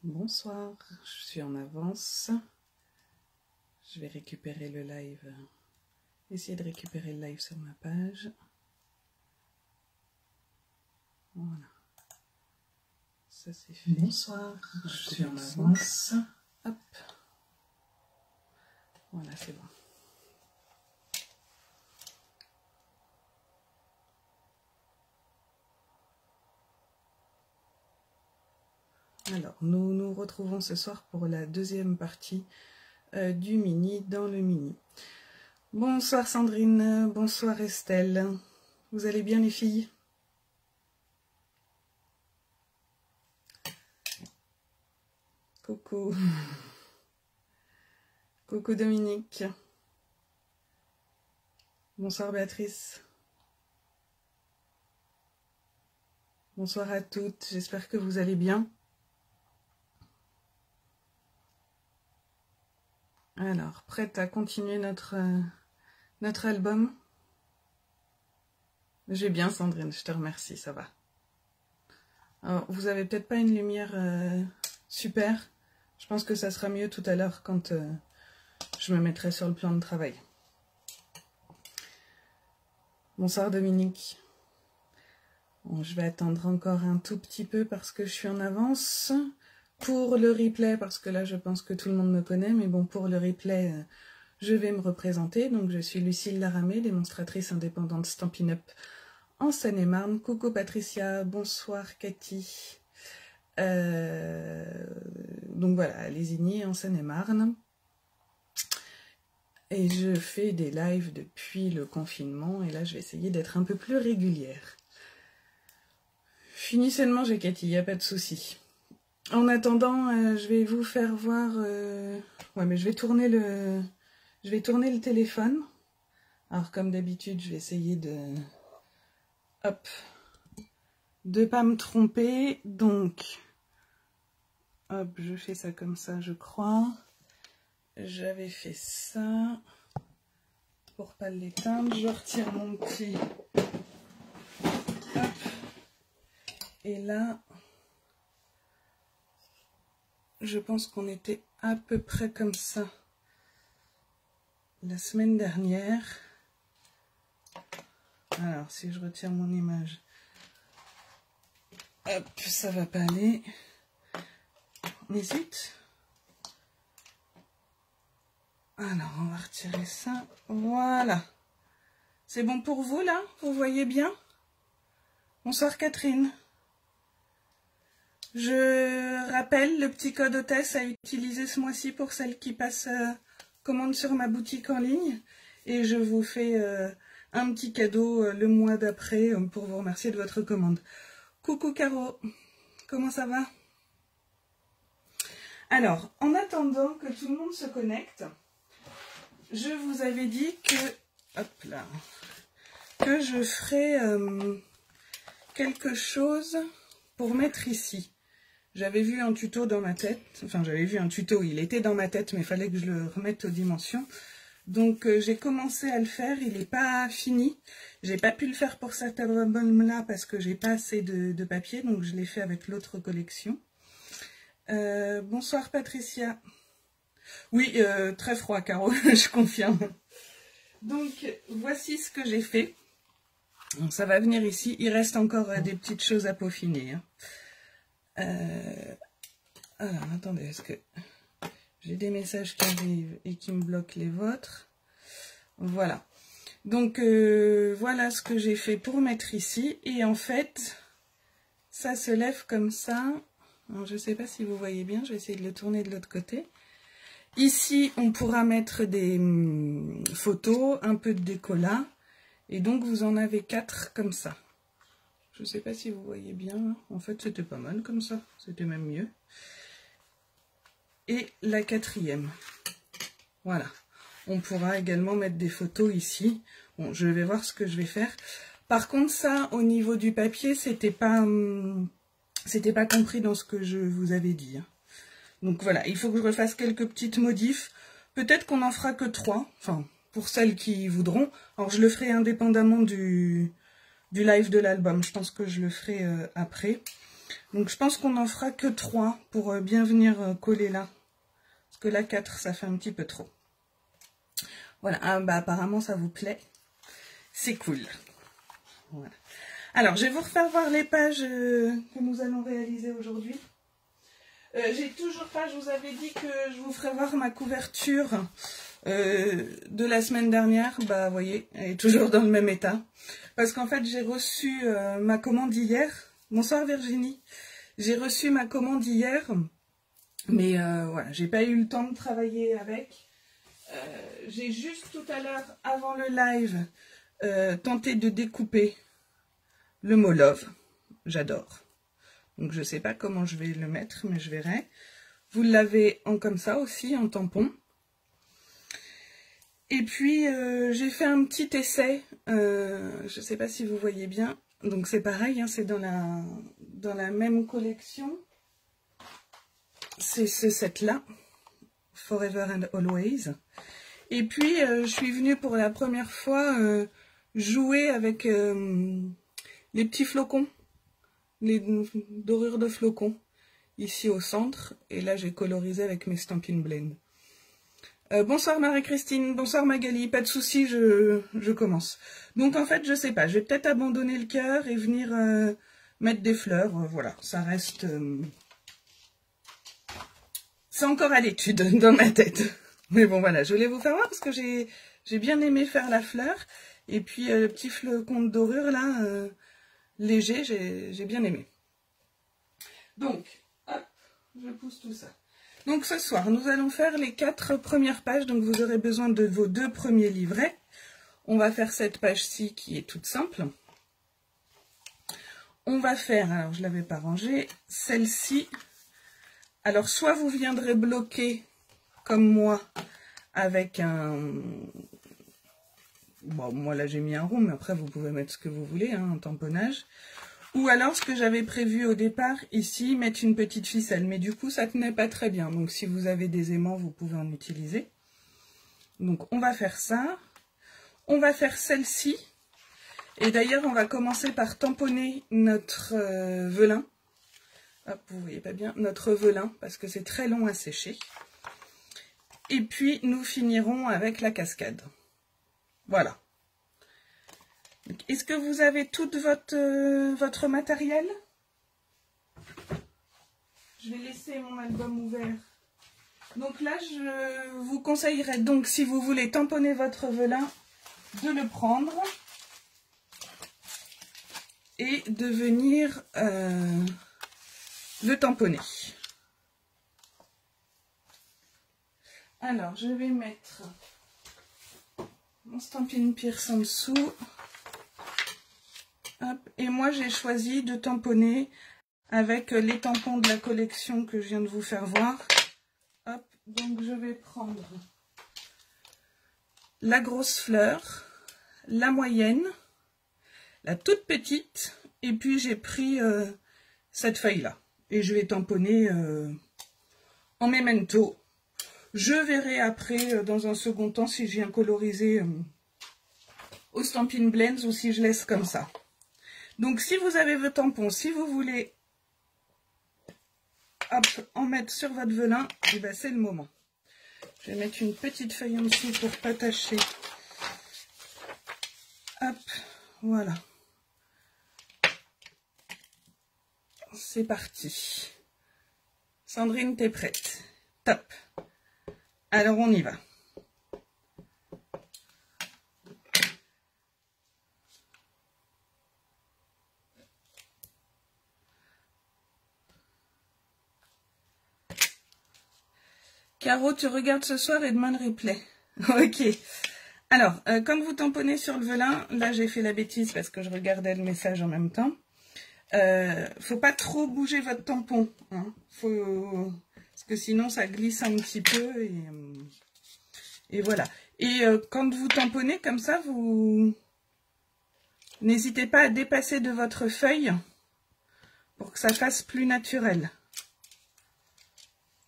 Bonsoir, je suis en avance. Je vais récupérer le live, essayer de récupérer le live sur ma page. Voilà, ça c'est fait. Bonsoir, je suis en avance. Hop, voilà, c'est bon. Alors, nous nous retrouvons ce soir pour la deuxième partie du mini dans le mini. Bonsoir Sandrine, bonsoir Estelle. Vous allez bien les filles? Coucou. Coucou Dominique. Bonsoir Béatrice. Bonsoir à toutes, j'espère que vous allez bien. Alors, prête à continuer notre album? Je vais bien Sandrine, je te remercie, ça va. Alors, vous avez peut-être pas une lumière super. Je pense que ça sera mieux tout à l'heure quand je me mettrai sur le plan de travail. Bonsoir Dominique. Bon, je vais attendre encore un tout petit peu parce que je suis en avance. Pour le replay, parce que là je pense que tout le monde me connaît, mais bon, pour le replay, je vais me représenter. Donc je suis Lucille Laramé, démonstratrice indépendante Stampin' Up en Seine-et-Marne. Coucou Patricia, bonsoir Cathy. Donc voilà, à Lésigny en Seine-et-Marne. Et je fais des lives depuis le confinement, et là je vais essayer d'être un peu plus régulière. Finissez de manger Cathy, il n'y a pas de souci. En attendant, je vais vous faire voir... Ouais, mais je vais tourner le téléphone. Alors, comme d'habitude, je vais essayer de... Hop. De pas me tromper. Donc, hop, je fais ça comme ça, je crois. J'avais fait ça. Pour pas l'éteindre, je retire mon petit... Hop. Et là... Je pense qu'on était à peu près comme ça la semaine dernière. Alors, si je retire mon image, hop, ça va pas aller. Mais zut. Alors, on va retirer ça. Voilà. C'est bon pour vous, là? Vous voyez bien? Bonsoir, Catherine. Je rappelle le petit code hôtesse à utiliser ce mois-ci pour celles qui passent commande sur ma boutique en ligne. Et je vous fais un petit cadeau le mois d'après pour vous remercier de votre commande. Coucou Caro, comment ça va? Alors, en attendant que tout le monde se connecte, je vous avais dit que, hop là, que je ferais quelque chose pour mettre ici. J'avais vu un tuto dans ma tête, enfin j'avais vu un tuto, il était dans ma tête, mais il fallait que je le remette aux dimensions. Donc j'ai commencé à le faire, il n'est pas fini. J'ai pas pu le faire pour cet album-là parce que j'ai pas assez de papier, donc je l'ai fait avec l'autre collection. Bonsoir Patricia. Oui, très froid Caro, je confirme. Donc voici ce que j'ai fait. Donc, ça va venir ici, il reste encore des petites choses à peaufiner. Hein. Alors, attendez, est-ce que j'ai des messages qui arrivent et qui me bloquent les vôtres? Voilà. Donc, voilà ce que j'ai fait pour mettre ici. Et en fait, ça se lève comme ça. Alors, je ne sais pas si vous voyez bien, je vais essayer de le tourner de l'autre côté. Ici, on pourra mettre des photos, un peu de décolla. Et donc, vous en avez 4 comme ça. Je ne sais pas si vous voyez bien. En fait, c'était pas mal comme ça. C'était même mieux. Et la 4e. Voilà. On pourra également mettre des photos ici. Bon, je vais voir ce que je vais faire. Par contre, ça, au niveau du papier, c'était pas compris dans ce que je vous avais dit. Donc voilà, il faut que je refasse quelques petites modifs. Peut-être qu'on n'en fera que 3. Enfin, pour celles qui voudront. Alors, je le ferai indépendamment du live de l'album. Je pense que je le ferai après. Donc je pense qu'on n'en fera que 3 pour bien venir coller là. Parce que là 4 ça fait un petit peu trop. Voilà, ah, bah, apparemment ça vous plaît. C'est cool. Voilà. Alors je vais vous refaire voir les pages que nous allons réaliser aujourd'hui. J'ai toujours pas, je vous avais dit que je vous ferai voir ma couverture de la semaine dernière. Bah vous voyez, elle est toujours dans le même état. Parce qu'en fait j'ai reçu ma commande hier. Bonsoir Virginie. J'ai reçu ma commande hier. Mais voilà, j'ai pas eu le temps de travailler avec. J'ai juste tout à l'heure, avant le live, tenté de découper le mot love. J'adore. Donc je sais pas comment je vais le mettre, mais je verrai. Vous l'avez en comme ça aussi, en tampon. Et puis j'ai fait un petit essai. Je sais pas si vous voyez bien. Donc c'est pareil, hein, c'est dans la même collection. C'est ce set-là. Forever and Always. Et puis je suis venue pour la première fois jouer avec les petits flocons. Les dorures de flocons ici au centre, et là j'ai colorisé avec mes Stampin' Blend. Bonsoir Marie-Christine, bonsoir Magali, pas de souci, je commence. Donc en fait je sais pas, je vais peut-être abandonner le cœur et venir mettre des fleurs, voilà, ça reste... c'est encore à l'étude dans ma tête. Mais bon voilà, je voulais vous faire voir parce que j'ai bien aimé faire la fleur, et puis le petit flocon de dorure là... léger, j'ai bien aimé. Donc, hop, je pousse tout ça. Donc ce soir, nous allons faire les 4 premières pages. Donc vous aurez besoin de vos 2 premiers livrets. On va faire cette page-ci qui est toute simple. On va faire, alors je ne l'avais pas rangée, celle-ci. Alors soit vous viendrez bloquer comme moi avec un... Bon, moi là j'ai mis un rond, mais après vous pouvez mettre ce que vous voulez, hein, un tamponnage. Ou alors ce que j'avais prévu au départ, ici, mettre une petite ficelle. Mais du coup ça tenait pas très bien. Donc si vous avez des aimants, vous pouvez en utiliser. Donc on va faire ça. On va faire celle-ci. Et d'ailleurs on va commencer par tamponner notre velin. Hop, vous voyez pas bien, notre velin, parce que c'est très long à sécher. Et puis nous finirons avec la cascade. Voilà. Est-ce que vous avez tout votre matériel? Je vais laisser mon album ouvert. Donc là, je vous conseillerais, donc si vous voulez tamponner votre velin, de le prendre et de venir le tamponner. Alors, je vais mettre mon Stampin' Pierce en dessous. Hop. Et moi, j'ai choisi de tamponner avec les tampons de la collection que je viens de vous faire voir. Hop. Donc, je vais prendre la grosse fleur, la moyenne, la toute petite, et puis j'ai pris cette feuille-là. Et je vais tamponner en memento. Je verrai après, dans un second temps, si je viens coloriser au Stampin' Blends ou si je laisse comme ça. Donc, si vous avez vos tampons, si vous voulez hop, en mettre sur votre velin, et ben c'est le moment. Je vais mettre une petite feuille en dessous pour pas tâcher. Hop, voilà. C'est parti. Sandrine, t'es prête? Top. Alors, on y va. Caro, tu regardes ce soir et demain le replay. Ok. Alors, quand vous tamponnez sur le velin, là j'ai fait la bêtise parce que je regardais le message en même temps. Faut pas trop bouger votre tampon. Hein. Parce que sinon ça glisse un petit peu et voilà. Et quand vous tamponnez comme ça, vous n'hésitez pas à dépasser de votre feuille pour que ça fasse plus naturel.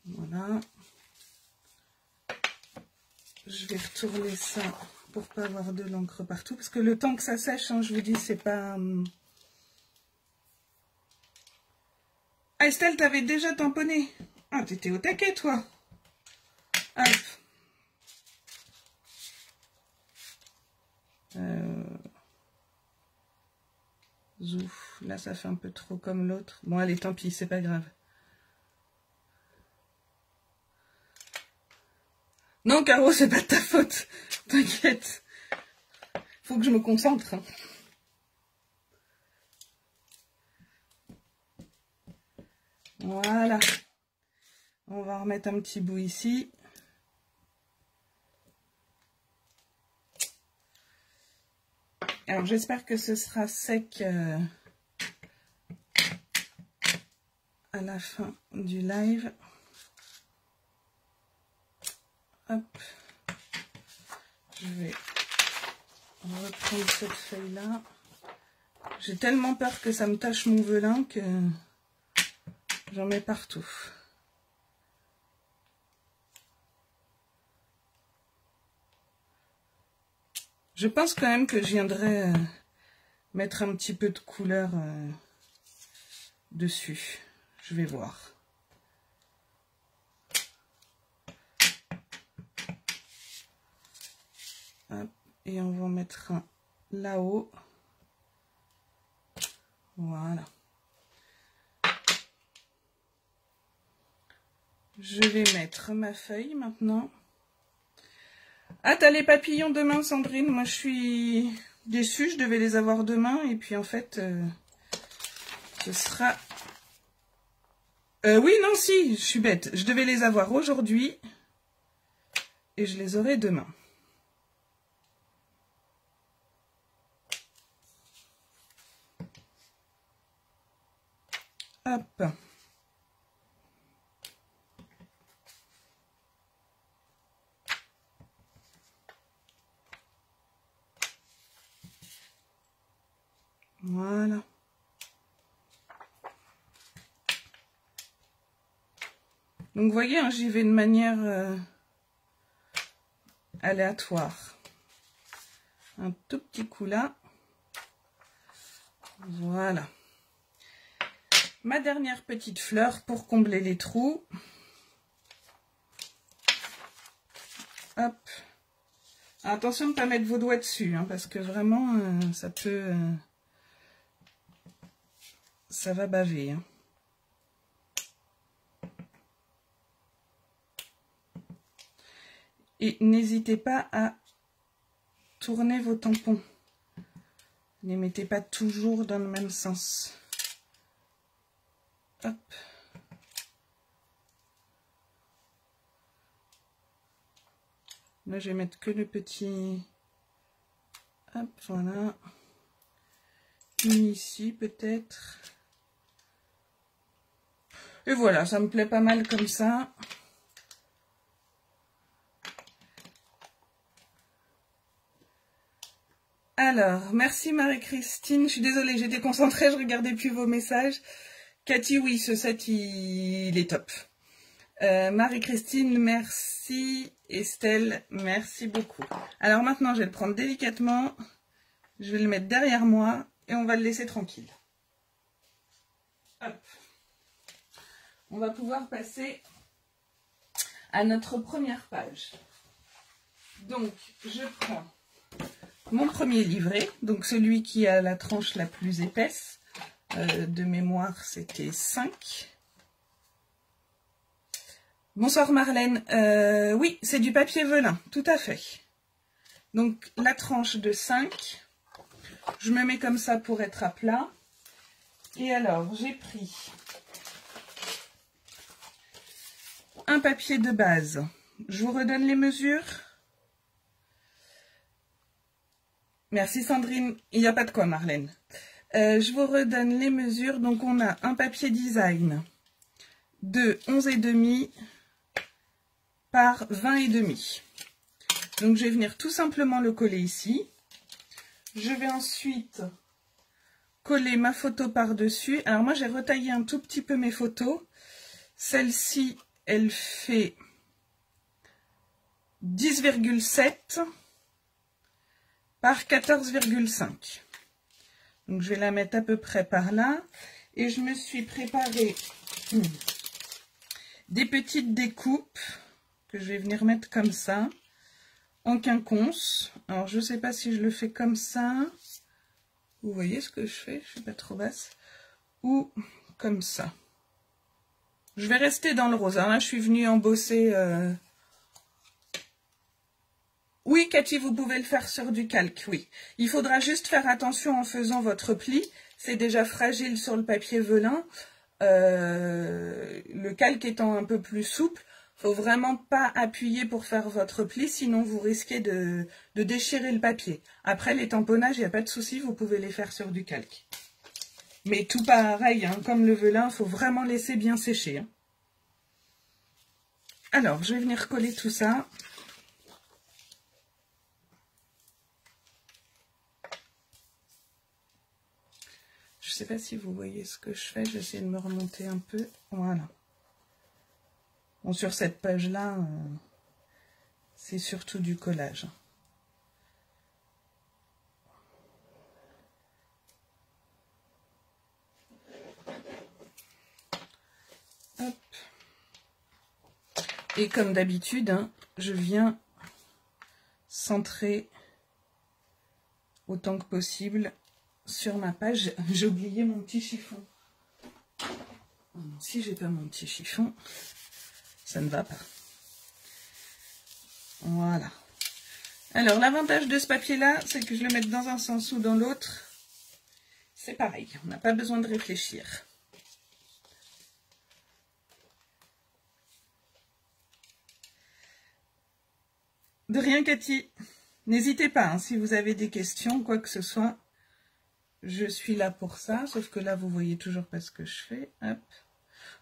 Voilà. Je vais retourner ça pour pas avoir de l'encre partout. Parce que le temps que ça sèche, hein, je vous dis, c'est pas... Ah, Estelle, t'avais déjà tamponné. Ah, t'étais au taquet, toi. Hop. Zouf. Là, ça fait un peu trop comme l'autre. Bon, allez, tant pis, c'est pas grave. Non, Caro, c'est pas de ta faute. T'inquiète. Faut que je me concentre. Voilà. On va remettre un petit bout ici. Alors, j'espère que ce sera sec à la fin du live. Hop. Je vais reprendre cette feuille-là. J'ai tellement peur que ça me tache mon velin que j'en mets partout. Je pense quand même que je viendrai mettre un petit peu de couleur dessus. Je vais voir. Hop, et on va en mettre un là-haut. Voilà. Je vais mettre ma feuille maintenant. Ah, t'as les papillons demain, Sandrine. Moi, je suis déçue. Je devais les avoir demain. Et puis, en fait, ce sera... oui, non, si, je suis bête. Je devais les avoir aujourd'hui. Et je les aurai demain. Hop. Voilà. Donc, vous voyez, hein, j'y vais de manière aléatoire. Un tout petit coup là. Voilà. Ma dernière petite fleur pour combler les trous. Hop. Attention de ne pas mettre vos doigts dessus, hein, parce que vraiment, ça peut... ça va baver. Hein. Et n'hésitez pas à tourner vos tampons. Ne les mettez pas toujours dans le même sens. Hop. Là, je vais mettre que le petit... Hop, voilà. Une ici, peut-être. Et voilà, ça me plaît pas mal comme ça. Alors, merci Marie-Christine. Je suis désolée, j'étais concentrée, je regardais plus vos messages. Cathy, oui, ce set, il est top. Marie-Christine, merci. Estelle, merci beaucoup. Alors maintenant, je vais le prendre délicatement. Je vais le mettre derrière moi et on va le laisser tranquille. Hop. On va pouvoir passer à notre première page. Donc, je prends mon premier livret, donc celui qui a la tranche la plus épaisse. De mémoire, c'était 5. Bonsoir Marlène. Oui, c'est du papier velin, tout à fait. Donc, la tranche de 5. Je me mets comme ça pour être à plat. Et alors, j'ai pris un papier de base. Je vous redonne les mesures. Merci Sandrine. Il n'y a pas de quoi Marlène. Je vous redonne les mesures. Donc, on a un papier design de 11,5 par 20,5. Donc, je vais venir tout simplement le coller ici. Je vais ensuite coller ma photo par-dessus. Alors, moi, j'ai retaillé un tout petit peu mes photos. Celle-ci, elle fait 10,7 par 14,5. Donc, je vais la mettre à peu près par là. Et je me suis préparé des petites découpes que je vais venir mettre comme ça, en quinconce. Alors, je ne sais pas si je le fais comme ça. Vous voyez ce que je fais? Je ne suis pas trop basse. Ou comme ça. Je vais rester dans le rose. Alors là, je suis venue embosser... Oui, Cathy, vous pouvez le faire sur du calque, oui. Il faudra juste faire attention en faisant votre pli. C'est déjà fragile sur le papier velin. Le calque étant un peu plus souple, faut vraiment pas appuyer pour faire votre pli, sinon vous risquez de déchirer le papier. Après, les tamponnages, il n'y a pas de souci, vous pouvez les faire sur du calque. Mais tout pareil, hein, comme le velin, il faut vraiment laisser bien sécher. Hein. Alors, je vais venir coller tout ça. Je ne sais pas si vous voyez ce que je fais, je vais essayer de me remonter un peu. Voilà. Bon, sur cette page-là, c'est surtout du collage. Hop. Et comme d'habitude, hein, je viens centrer autant que possible sur ma page. J'ai oublié mon petit chiffon. Si j'ai pas mon petit chiffon, ça ne va pas. Voilà. Alors, l'avantage de ce papier-là, c'est que je le mette dans un sens ou dans l'autre. C'est pareil, on n'a pas besoin de réfléchir. De rien, Cathy. N'hésitez pas, hein, si vous avez des questions, quoi que ce soit. Je suis là pour ça, sauf que là, vous voyez toujours pas ce que je fais. Hop.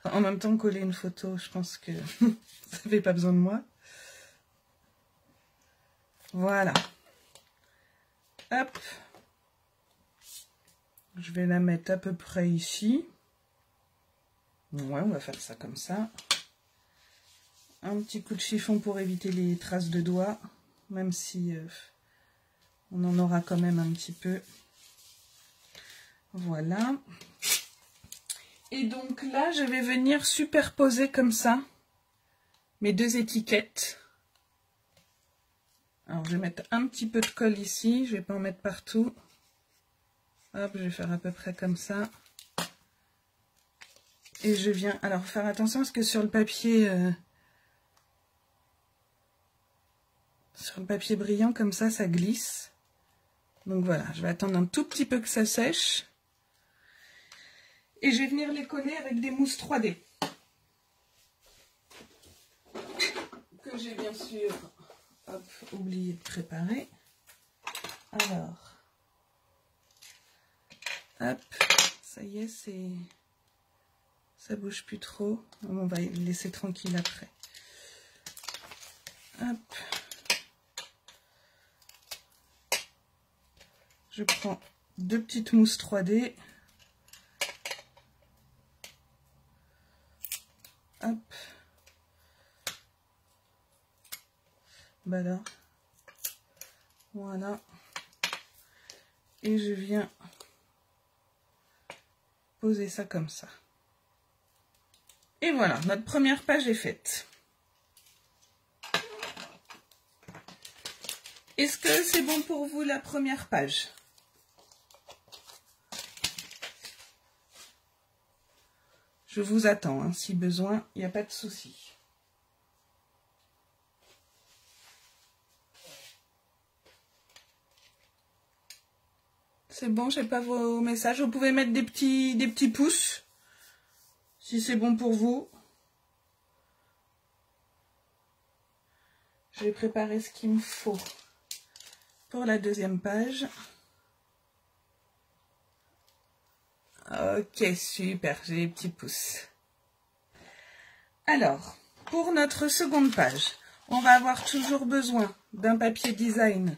Enfin, en même temps, coller une photo, je pense que vous n'avez pas besoin de moi. Voilà. Hop. Je vais la mettre à peu près ici. Ouais, on va faire ça comme ça. Un petit coup de chiffon pour éviter les traces de doigts, même si on en aura quand même un petit peu. Voilà. Et donc là, je vais venir superposer comme ça mes deux étiquettes. Alors, je vais mettre un petit peu de colle ici. Je ne vais pas en mettre partout. Hop, je vais faire à peu près comme ça. Et je viens... Alors, faire attention parce que sur le papier brillant, comme ça glisse. Donc voilà, je vais attendre un tout petit peu que ça sèche. Et je vais venir les coller avec des mousses 3D. Que j'ai bien sûr oublié de préparer. Alors, hop, ça y est, ça bouge plus trop. On va le laisser tranquille après. Hop. Je prends deux petites mousses 3D. Hop. Bah là. Voilà. Et je viens poser ça comme ça. Et voilà, notre première page est faite. Est-ce que c'est bon pour vous la première page? Je vous attends, hein, si besoin, il n'y a pas de souci. C'est bon, je n'ai pas vos messages. Vous pouvez mettre des petits pouces, si c'est bon pour vous. Je vais préparer ce qu'il me faut pour la deuxième page. Ok, super, j'ai les petits pouces. Alors, pour notre seconde page, on va avoir toujours besoin d'un papier design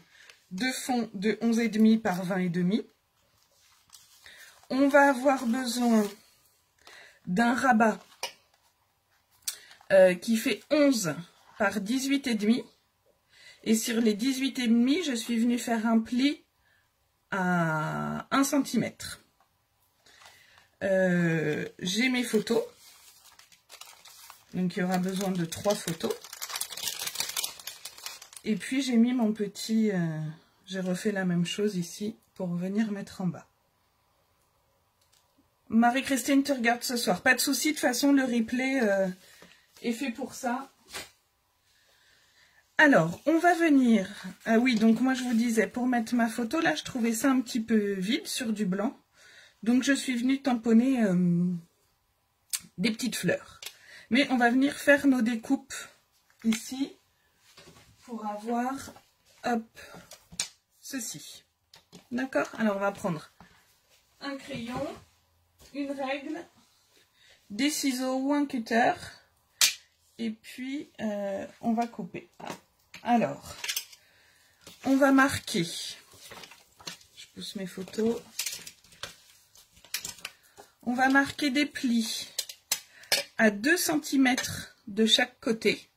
de fond de 11,5 par 20,5. On va avoir besoin d'un rabat qui fait 11 par 18,5. Et sur les 18,5, je suis venue faire un pli à 1 cm. J'ai mes photos. Donc il y aura besoin de 3 photos. Et puis j'ai mis mon petit... j'ai refait la même chose ici pour venir mettre en bas. Marie-Christine, tu regardes ce soir. Pas de souci, de toute façon le replay est fait pour ça. Alors, on va venir... Ah oui, donc moi je vous disais, pour mettre ma photo, là je trouvais ça un petit peu vide sur du blanc. Donc je suis venue tamponner des petites fleurs. Mais on va venir faire nos découpes ici pour avoir, hop, ceci. D'accord? Alors on va prendre un crayon, une règle, des ciseaux ou un cutter. Et puis on va couper. Alors, on va marquer. Je pousse mes photos. On va marquer des plis à 2 cm de chaque côté.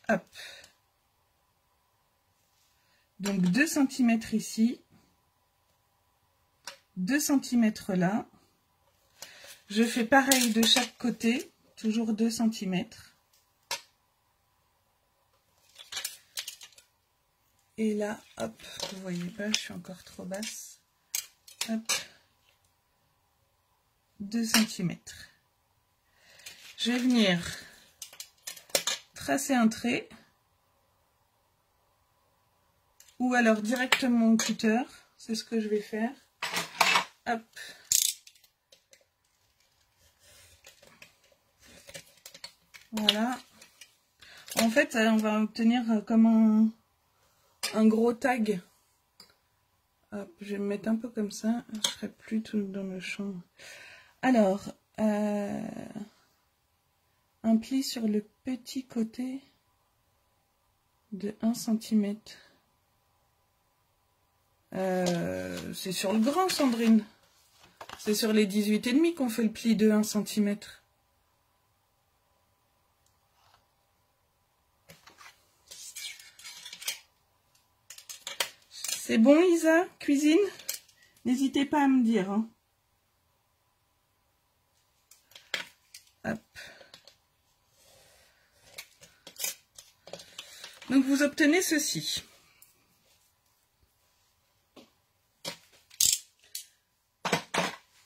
Hop. Donc 2 cm ici. 2 cm là. Je fais pareil de chaque côté, toujours 2 cm. Et là, hop, vous voyez pas, je suis encore trop basse. Hop, 2 cm. Je vais venir tracer un trait. Ou alors directement au cutter, c'est ce que je vais faire. Hop. Voilà. En fait, on va obtenir comme un gros tag. Hop, je vais me mettre un peu comme ça. Je serai plus tout dans le champ. Alors, un pli sur le petit côté de 1 cm. C'est sur le grand, Sandrine. C'est sur les 18,5 qu'on fait le pli de 1 cm. C'est bon, Isa, cuisine? N'hésitez pas à me dire. Hein. Hop. Donc, vous obtenez ceci.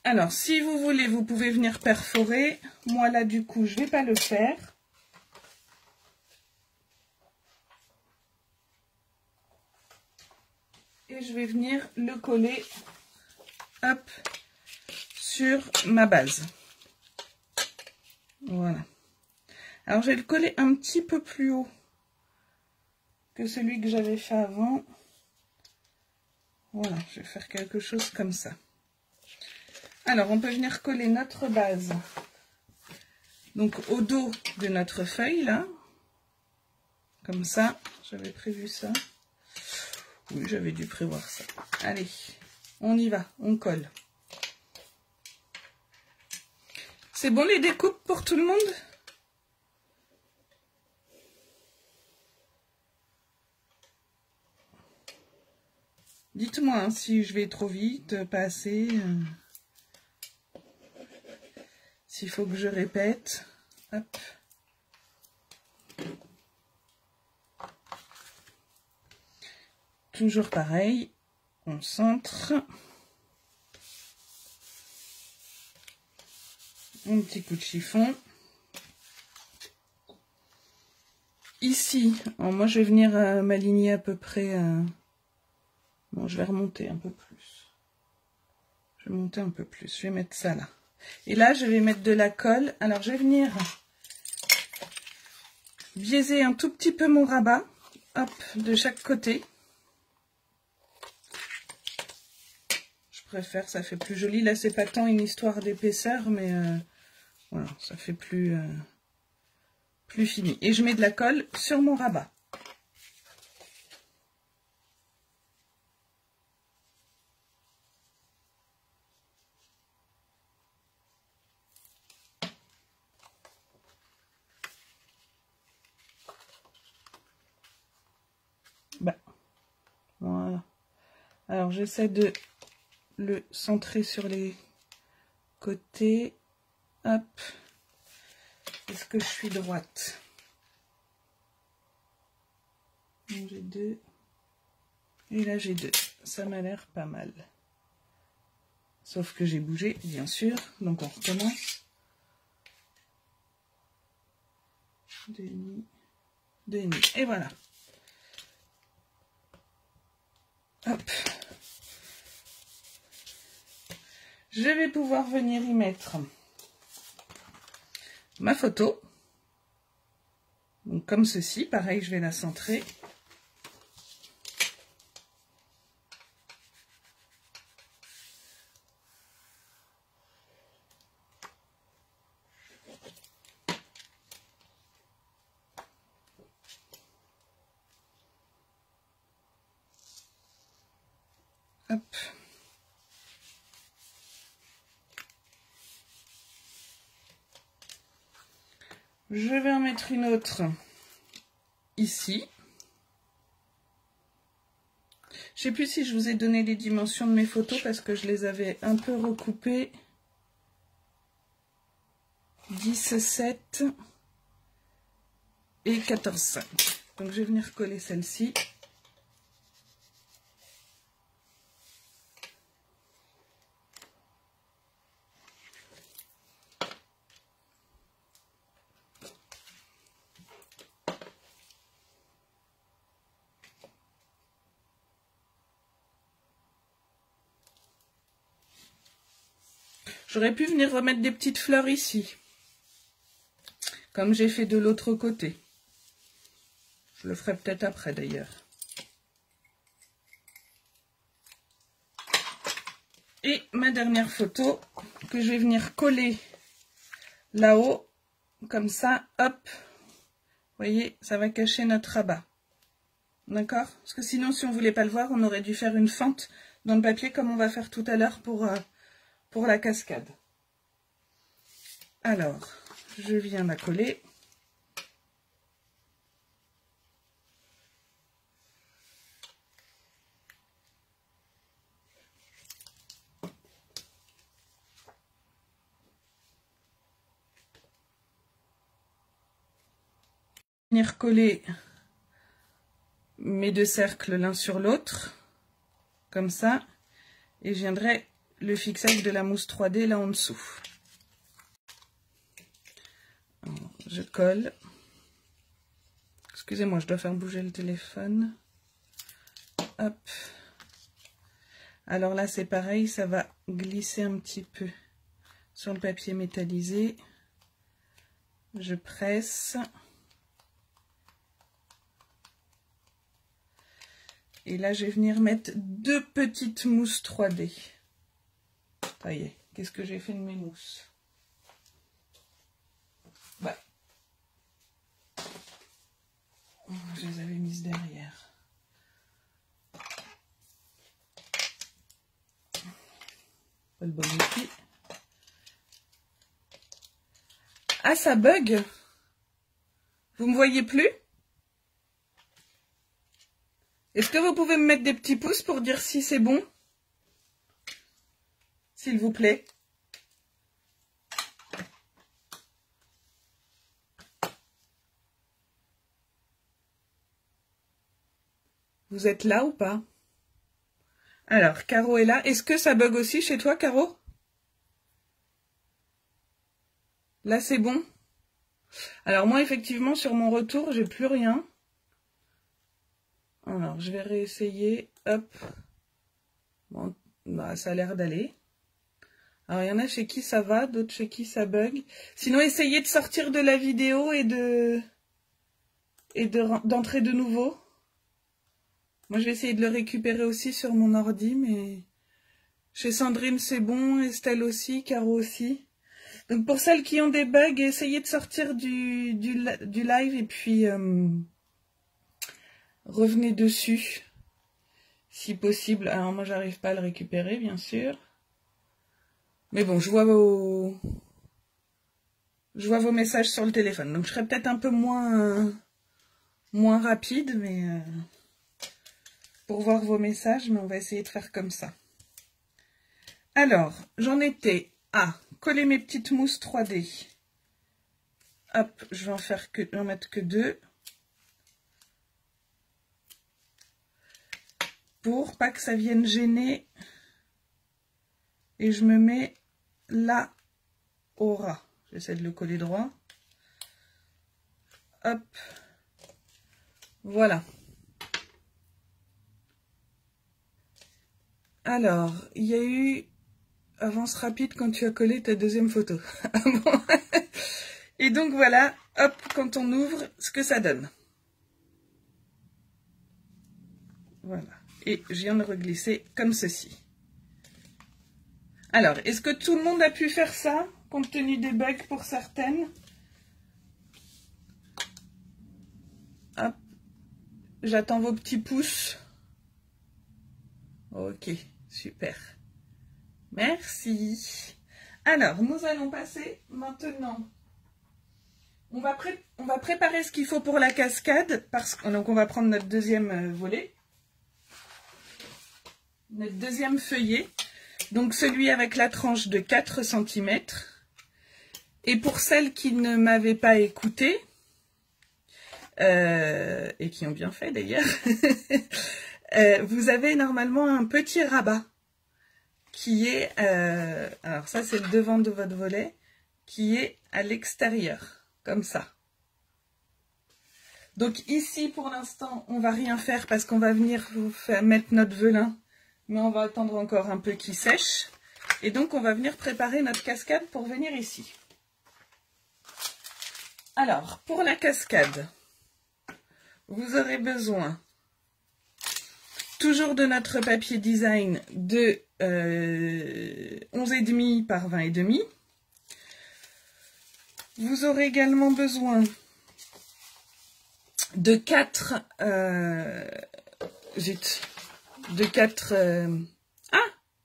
Alors, si vous voulez, vous pouvez venir perforer. Moi, là, du coup, je ne vais pas le faire. Et je vais venir le coller, hop, sur ma base. Voilà. Alors, je vais le coller un petit peu plus haut que celui que j'avais fait avant. Voilà, je vais faire quelque chose comme ça. Alors, on peut venir coller notre base, donc au dos de notre feuille, là. Comme ça, j'avais prévu ça. Oui, j'avais dû prévoir ça. Allez, on y va, on colle. C'est bon les découpes pour tout le monde? Dites-moi hein, si je vais trop vite, pas assez. S'il faut que je répète. Hop. Toujours pareil, on centre. Un petit coup de chiffon. Ici, moi je vais venir m'aligner à peu près. Bon, je vais remonter un peu plus. Je vais monter un peu plus. Je vais mettre ça là. Et là, je vais mettre de la colle. Alors, je vais venir biaiser un tout petit peu mon rabat. Hop, de chaque côté. Je préfère, ça fait plus joli. Là, c'est pas tant une histoire d'épaisseur, mais voilà, ça fait plus fini. Et je mets de la colle sur mon rabat. Voilà. Alors, j'essaie de le centrer sur les côté. Hop. Est-ce que je suis droite? J'ai 2. Et là, j'ai 2. Ça m'a l'air pas mal. Sauf que j'ai bougé, bien sûr. Donc, on recommence. 2,5. 2,5. Et voilà. Hop. Je vais pouvoir venir y mettre ma photo. Donc, comme ceci. Pareil, je vais la centrer. Hop. Je vais en mettre une autre ici. Je sais plus si je vous ai donné les dimensions de mes photos parce que je les avais un peu recoupées. 10,7 et 14,5. Donc je vais venir coller celle-ci. J'aurais pu venir remettre des petites fleurs ici, comme j'ai fait de l'autre côté. Je le ferai peut-être après d'ailleurs. Et ma dernière photo que je vais venir coller là-haut, comme ça, hop. Vous voyez, ça va cacher notre rabat. D'accord? Parce que sinon, si on ne voulait pas le voir, on aurait dû faire une fente dans le papier comme on va faire tout à l'heure pour la cascade. Alors, je viens la coller. Venir coller mes deux cercles l'un sur l'autre, comme ça, et je viendrai le fixer avec de la mousse 3D là en dessous. Alors, je colle. Excusez-moi, je dois faire bouger le téléphone. Hop. Alors là, c'est pareil, ça va glisser un petit peu sur le papier métallisé. Je presse. Et là, je vais venir mettre deux petites mousses 3D. Ça y est, qu'est-ce que j'ai fait de mes mousses? Ouais. Je les avais mises derrière. Pas le bon outil. Ah, ça bug? Vous me voyez plus? Est-ce que vous pouvez me mettre des petits pouces pour dire si c'est bon? S'il vous plaît. Vous êtes là ou pas? Alors, Caro est là. Est-ce que ça bug aussi chez toi, Caro? Là, c'est bon? Alors, moi, effectivement, sur mon retour, j'ai plus rien. Alors, je vais réessayer. Hop. Bon, bah, ça a l'air d'aller. Alors, il y en a chez qui ça va, d'autres chez qui ça bug. Sinon, essayez de sortir de la vidéo et d'entrer de nouveau. Moi, je vais essayer de le récupérer aussi sur mon ordi, mais chez Sandrine, c'est bon, Estelle aussi, Caro aussi. Donc, pour celles qui ont des bugs, essayez de sortir du live et puis revenez dessus, si possible. Alors, moi, j'arrive pas à le récupérer, bien sûr. Mais bon, je vois vos messages sur le téléphone. Donc, je serai peut-être un peu moins rapide, mais pour voir vos messages, mais on va essayer de faire comme ça. Alors, j'en étais à coller mes petites mousses 3D. Hop, je vais en mettre que 2. Pour pas que ça vienne gêner. Et je me mets là au ras. J'essaie de le coller droit. Hop. Voilà. Alors, il y a eu avance rapide quand tu as collé ta deuxième photo. Et donc voilà, hop, quand on ouvre, ce que ça donne. Voilà. Et je viens de reglisser comme ceci. Alors, est-ce que tout le monde a pu faire ça, compte tenu des bugs pour certaines? Hop. J'attends vos petits pouces. Ok, super. Merci. Alors, nous allons passer maintenant. On va préparer ce qu'il faut pour la cascade. Donc, on va prendre notre deuxième volet. Notre deuxième feuillet. Donc, celui avec la tranche de 4 cm. Et pour celles qui ne m'avaient pas écouté, et qui ont bien fait d'ailleurs, vous avez normalement un petit rabat qui est, alors ça c'est le devant de votre volet, qui est à l'extérieur, comme ça. Donc ici pour l'instant on va rien faire parce qu'on va venir vous faire mettre notre velin, mais on va attendre encore un peu qu'il sèche. Et donc on va venir préparer notre cascade pour venir ici. Alors pour la cascade, vous aurez besoin toujours de notre papier design de 11,5 par 20,5. Vous aurez également besoin de 4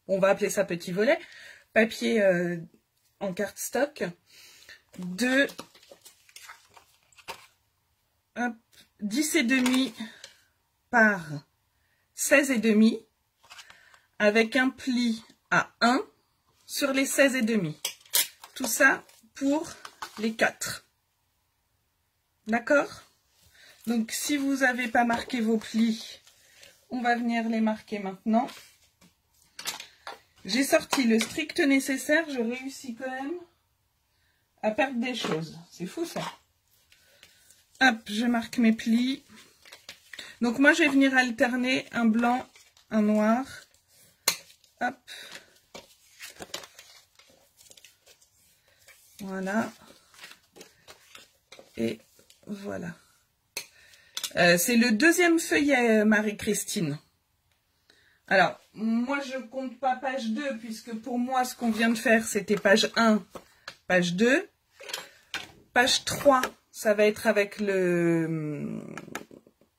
on va appeler ça petit volet, papier en cardstock de 10,5 par 16,5 avec un pli à 1 sur les 16,5. Tout ça pour les 4. D'accord? Donc si vous n'avez pas marqué vos plis, on va venir les marquer maintenant. J'ai sorti le strict nécessaire, je réussis quand même à perdre des choses. C'est fou ça. Hop, je marque mes plis. Donc moi je vais venir alterner un blanc, un noir. Hop. Voilà. Et voilà. C'est le deuxième feuillet, Marie-Christine. Alors, moi je compte pas page 2, puisque pour moi ce qu'on vient de faire c'était page 1, page 2. Page 3, ça va être avec le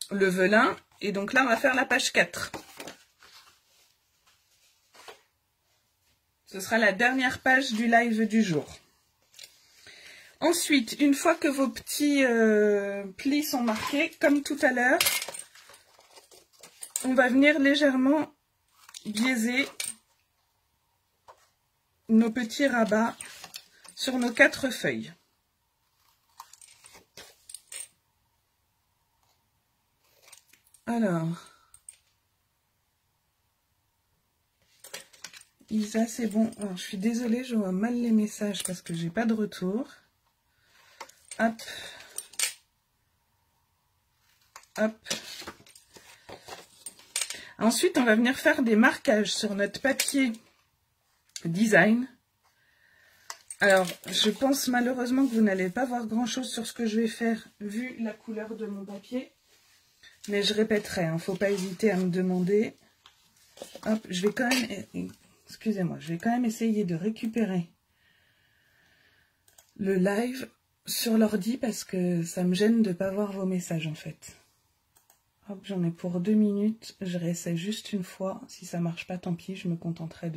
velin. Et donc là on va faire la page 4. Ce sera la dernière page du live du jour. Ensuite, une fois que vos petits plis sont marqués, comme tout à l'heure, on va venir légèrement biaiser nos petits rabats sur nos 4 feuilles. Alors, Isa, c'est bon. Alors, je suis désolée, je vois mal les messages parce que j'ai pas de retour. Hop. Hop. Ensuite, on va venir faire des marquages sur notre papier design. Alors, je pense malheureusement que vous n'allez pas voir grand-chose sur ce que je vais faire vu la couleur de mon papier. Mais je répéterai, il ne faut pas hésiter à me demander. Hop, je vais quand même... Excusez-moi, je vais quand même essayer de récupérer le live sur l'ordi parce que ça me gêne de ne pas voir vos messages en fait. Hop, j'en ai pour 2 minutes. Je réessaye juste une fois. Si ça marche pas, tant pis, je me contenterai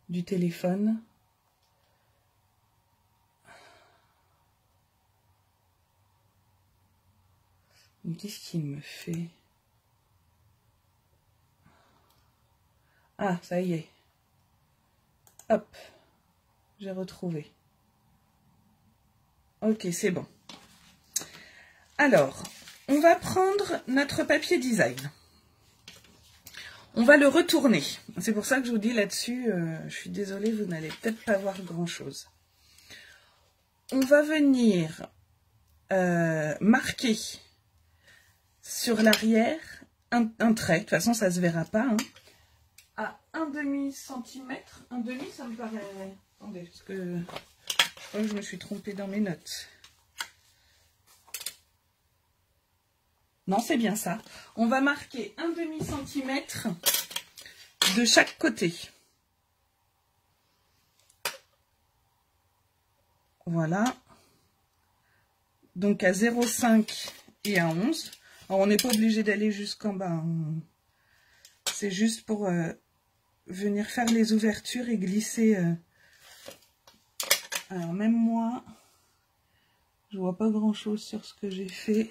du téléphone. Qu'est-ce qu'il me fait? Ah, ça y est. Hop. J'ai retrouvé. Ok, c'est bon. Alors, on va prendre notre papier design. On va le retourner. C'est pour ça que je vous dis là-dessus, je suis désolée, vous n'allez peut-être pas voir grand-chose. On va venir marquer sur l'arrière un trait. De toute façon, ça ne se verra pas. Hein, à 1,5 cm. 1,5 ça me paraît... Attendez, parce que je crois que je me suis trompée dans mes notes. Non, c'est bien ça. On va marquer 1,5 cm de chaque côté. Voilà. Donc à 0,5 et à 11. Alors, on n'est pas obligé d'aller jusqu'en bas. Hein. C'est juste pour venir faire les ouvertures et glisser. Alors même moi, je vois pas grand chose sur ce que j'ai fait.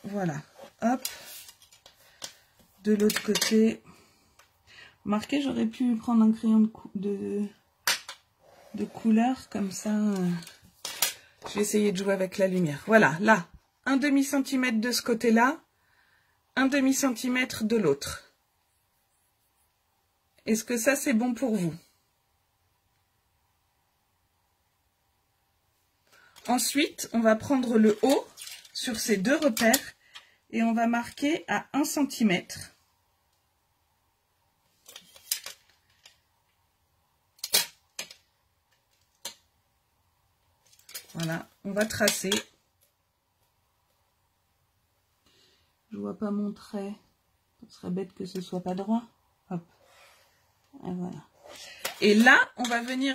Voilà, hop, de l'autre côté, marqué, j'aurais pu prendre un crayon de couleur, comme ça, je vais essayer de jouer avec la lumière. Voilà, là, 1,5 cm de ce côté-là, 1,5 cm de l'autre. Est-ce que ça, c'est bon pour vous? Ensuite, on va prendre le haut sur ces deux repères et on va marquer à 1 cm. Voilà, on va tracer. Je vois pas mon trait. Ce serait bête que ce soit pas droit. Hop. Et voilà. Et là, on va venir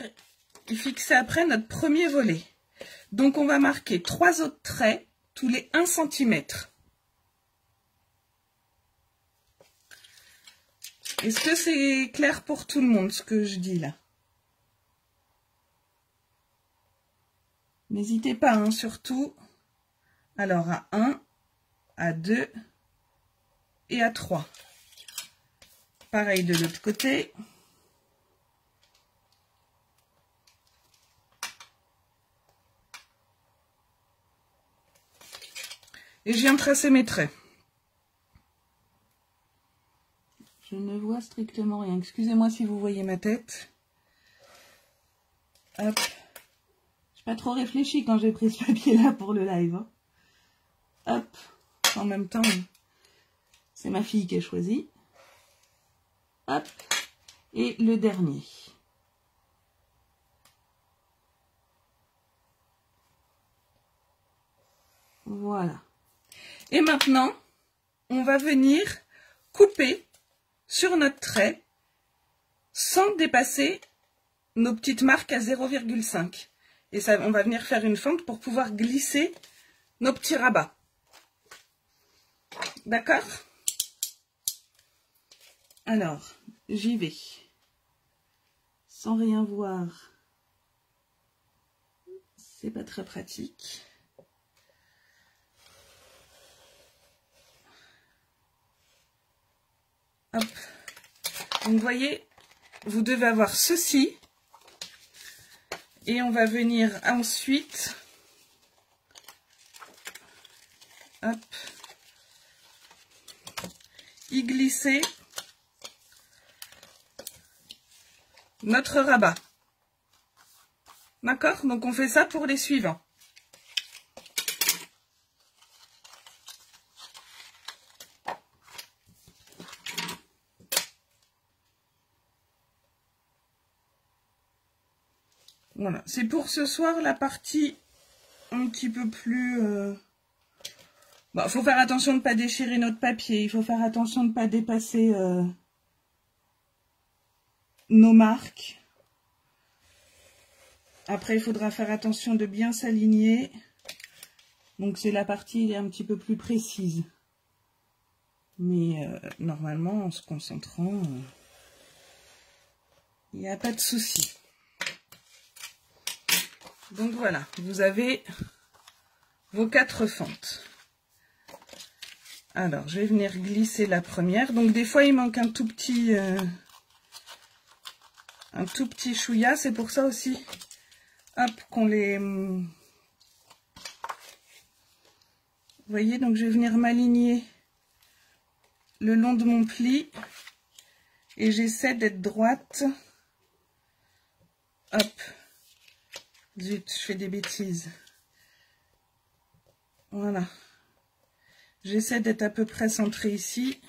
y fixer après notre premier volet. Donc, on va marquer 3 autres traits tous les 1 cm. Est-ce que c'est clair pour tout le monde ce que je dis là? N'hésitez pas, hein, surtout. Alors, à 1, à 2 et à 3. Pareil de l'autre côté. Et je viens de tracer mes traits. Je ne vois strictement rien. Excusez-moi si vous voyez ma tête. Hop. Je n'ai pas trop réfléchi quand j'ai pris ce papier-là pour le live. Hein. Hop. En même temps, c'est ma fille qui a choisi. Hop. Et le dernier. Voilà. Et maintenant, on va venir couper sur notre trait sans dépasser nos petites marques à 0,5. Et ça, on va venir faire une fente pour pouvoir glisser nos petits rabats. D'accord? Alors, j'y vais. Sans rien voir, c'est pas très pratique. Hop. Donc, vous voyez, vous devez avoir ceci. Et on va venir ensuite, hop, y glisser notre rabat. D'accord? Donc, on fait ça pour les suivants. Voilà, c'est pour ce soir la partie un petit peu plus... Bon, faut faire attention de ne pas déchirer notre papier, il faut faire attention de ne pas dépasser nos marques. Après, il faudra faire attention de bien s'aligner. Donc, c'est la partie un petit peu plus précise. Mais normalement, en se concentrant, il n'y a pas de souci. Donc voilà, vous avez vos 4 fentes. Alors, je vais venir glisser la première. Donc des fois, il manque un tout petit un tout petit chouïa. C'est pour ça aussi, hop, qu'on les... Vous voyez, donc je vais venir m'aligner le long de mon pli. Et j'essaie d'être droite. Hop. Zut, je fais des bêtises. Voilà. J'essaie d'être à peu près centrée ici.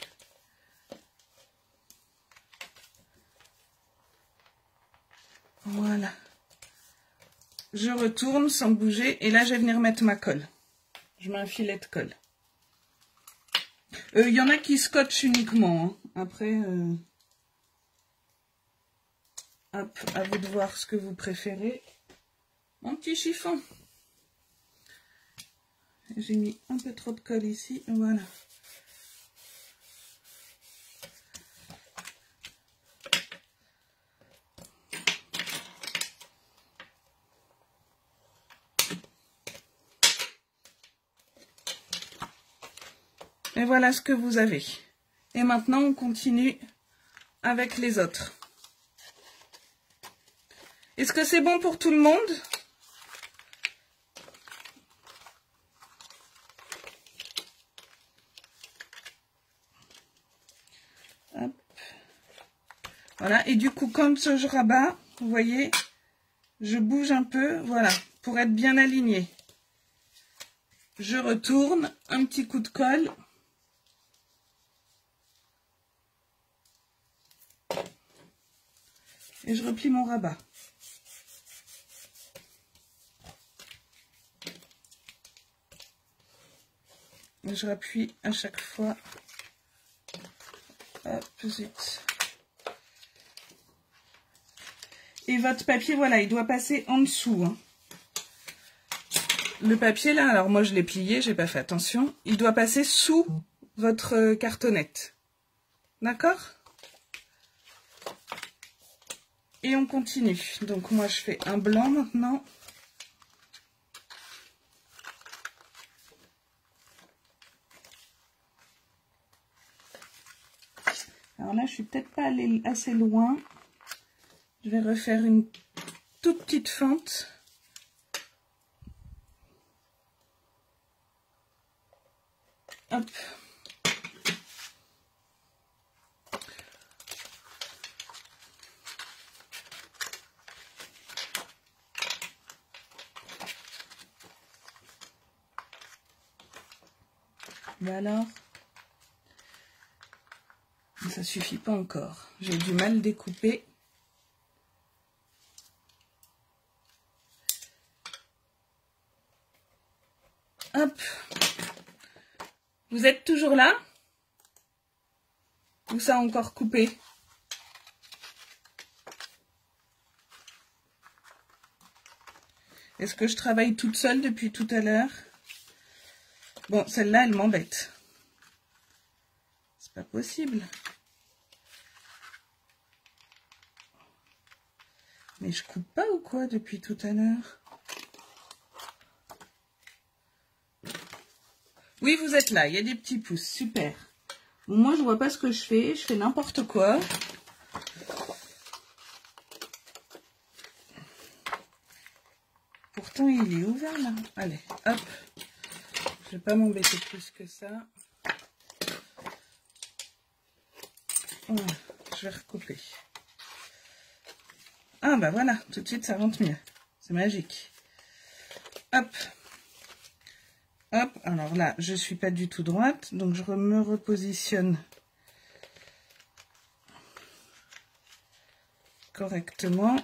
Voilà. Je retourne sans bouger. Et là, je vais venir mettre ma colle. Je mets un filet de colle. Il y en a qui scotchent uniquement. Hein. Après, hop, à vous de voir ce que vous préférez. Mon petit chiffon. J'ai mis un peu trop de colle ici. Voilà. Et voilà ce que vous avez. Et maintenant, on continue avec les autres. Est-ce que c'est bon pour tout le monde ? Hop. Voilà. Et du coup, quand je rabats, vous voyez, je bouge un peu, voilà, pour être bien aligné. Je retourne, un petit coup de colle. Et je replie mon rabat. Et je rappuie à chaque fois. Hop, zut. Et votre papier, voilà, il doit passer en dessous. Hein. Le papier, là, alors moi je l'ai plié, j'ai pas fait attention. Il doit passer sous votre cartonnette. D'accord ? Et on continue. Donc moi je fais un blanc maintenant. Alors là je suis peut-être pas allée assez loin. Je vais refaire une toute petite fente. Hop. Mais alors, ça suffit pas encore. J'ai du mal découper. Hop. Vous êtes toujours là? Ou ça a encore coupé? Est-ce que je travaille toute seule depuis tout à l'heure? Bon, celle-là, elle m'embête. C'est pas possible. Mais je coupe pas ou quoi depuis tout à l'heure? Oui, vous êtes là, il y a des petits pouces, super. Bon, moi, je vois pas ce que je fais n'importe quoi. Pourtant, il est ouvert là. Allez, hop. Je vais pas m'embêter plus que ça. Voilà, je vais recouper. Ah bah voilà, tout de suite ça rentre mieux. C'est magique. Hop. Hop, alors là, je suis pas du tout droite, donc je me repositionne correctement.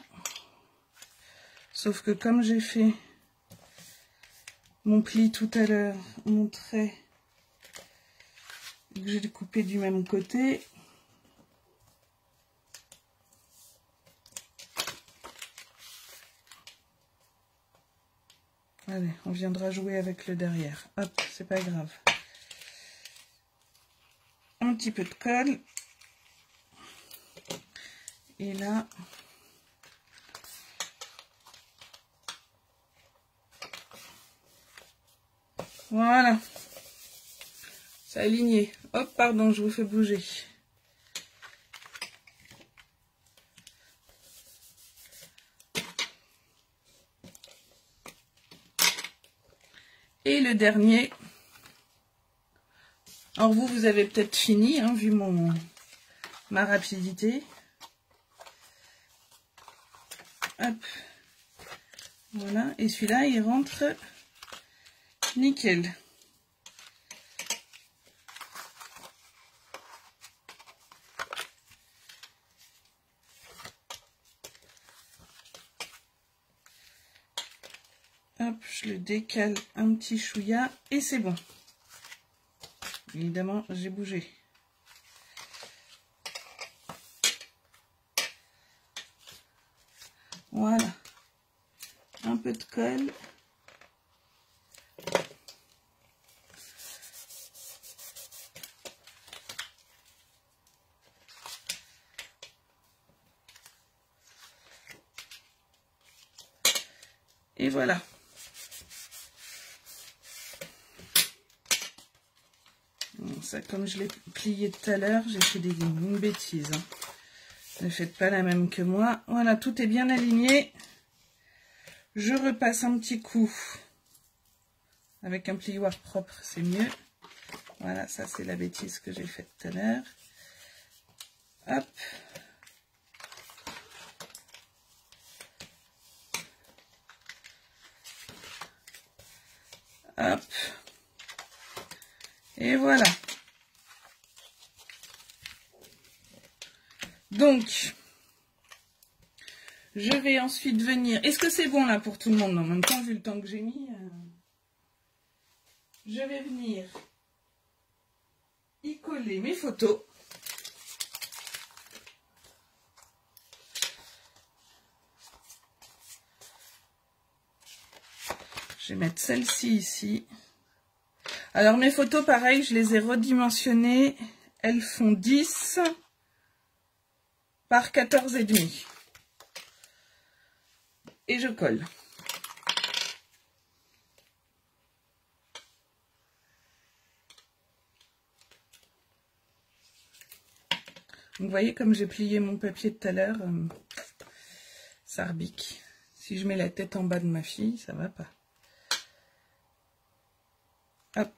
Sauf que comme j'ai fait mon pli tout à l'heure, mon trait, que j'ai coupé du même côté, allez, on viendra jouer avec le derrière. Hop, c'est pas grave. Un petit peu de colle. Et là, voilà. C'est aligné. Hop, pardon, je vous fais bouger. Et le dernier. Alors vous avez peut-être fini, hein, vu ma rapidité. Hop. Voilà. Et celui-là, il rentre nickel. Hop, je le décale un petit chouïa et c'est bon. Évidemment, j'ai bougé. Voilà. Un peu de colle. Et voilà. Bon, ça, comme je l'ai plié tout à l'heure, j'ai fait une bêtise. Hein. Ne faites pas la même que moi. Voilà, tout est bien aligné. Je repasse un petit coup. Avec un plioir propre, c'est mieux. Voilà, ça c'est la bêtise que j'ai faite tout à l'heure. Hop. Hop. Et voilà. Donc, je vais ensuite venir... Est-ce que c'est bon là pour tout le monde? En même temps, vu le temps que j'ai mis, je vais venir y coller mes photos. Je vais mettre celle-ci ici. Alors mes photos, pareil, je les ai redimensionnées. Elles font 10 par 14,5. Et je colle. Vous voyez, comme j'ai plié mon papier tout à l'heure, ça rebique. Si je mets la tête en bas de ma fille, ça va pas. Hop.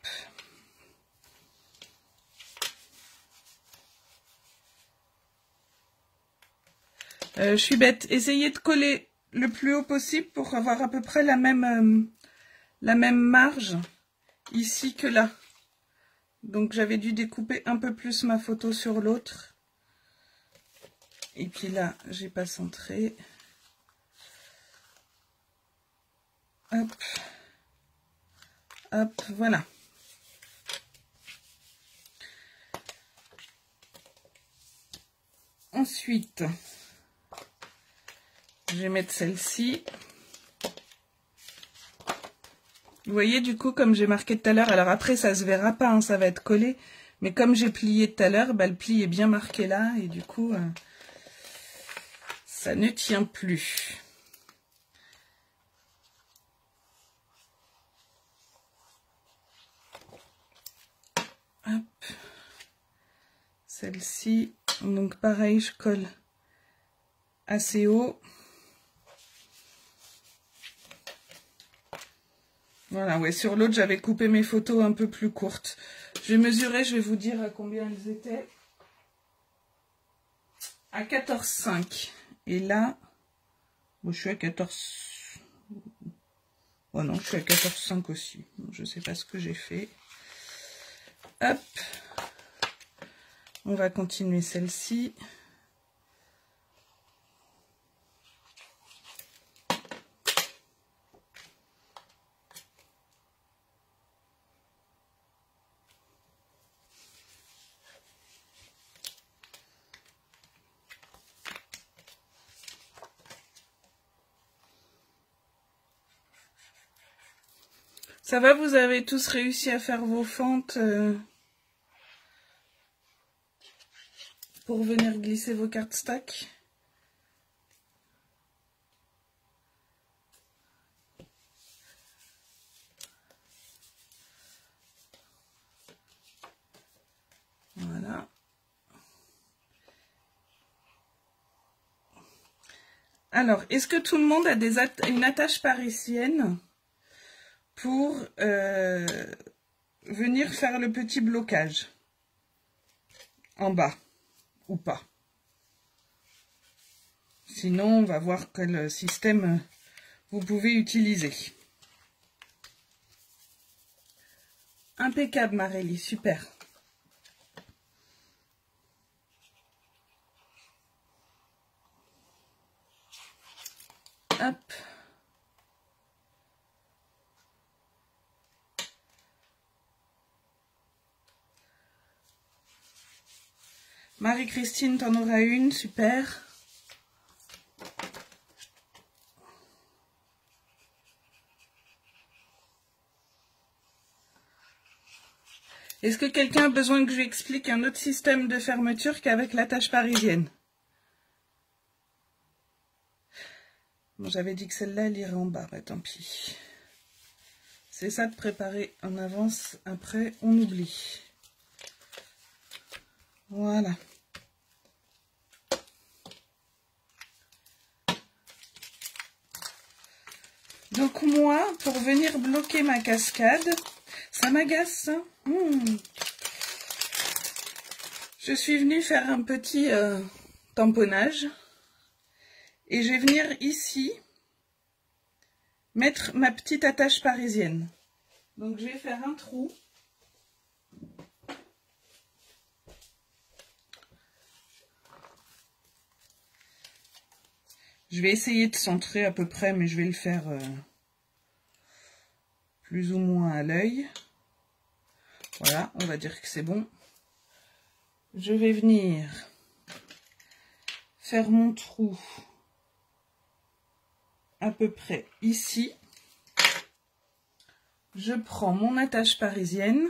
Je suis bête. Essayez de coller le plus haut possible pour avoir à peu près la même marge ici que là. Donc j'avais dû découper un peu plus ma photo sur l'autre. Et puis là, j'ai pas centré. Hop. Hop, voilà. Ensuite, je vais mettre celle-ci. Vous voyez, du coup, comme j'ai marqué tout à l'heure, alors après, ça se verra pas, hein, ça va être collé. Mais comme j'ai plié tout à l'heure, bah, le pli est bien marqué là. Et du coup, ça ne tient plus. Hop. Celle-ci. Donc pareil, je colle assez haut. Voilà, ouais, sur l'autre, j'avais coupé mes photos un peu plus courtes. Je vais mesurer, je vais vous dire à combien elles étaient. À 14,5. Et là, bon, je suis à 14... Oh non, je suis à 14,5 aussi. Je ne sais pas ce que j'ai fait. Hop. On va continuer celle-ci. Ça va, vous avez tous réussi à faire vos fentes pour venir glisser vos cartes stack? Voilà. Alors, est-ce que tout le monde a une attache parisienne pour venir faire le petit blocage en bas ou pas. Sinon, on va voir quel système vous pouvez utiliser. Impeccable, Marélie, super. Hop. Marie-Christine, t'en auras une, super. Est-ce que quelqu'un a besoin que je lui explique un autre système de fermeture qu'avec l'attache parisienne? Bon, j'avais dit que celle-là, elle irait en bas, bah tant pis. C'est ça de préparer en avance, après on oublie. Voilà. Donc moi, pour venir bloquer ma cascade, ça m'agace. Je suis venue faire un petit tamponnage. Et je vais venir ici mettre ma petite attache parisienne. Donc je vais faire un trou. Je vais essayer de centrer à peu près, mais je vais le faire plus ou moins à l'œil. Voilà, on va dire que c'est bon. Je vais venir faire mon trou à peu près ici. Je prends mon attache parisienne.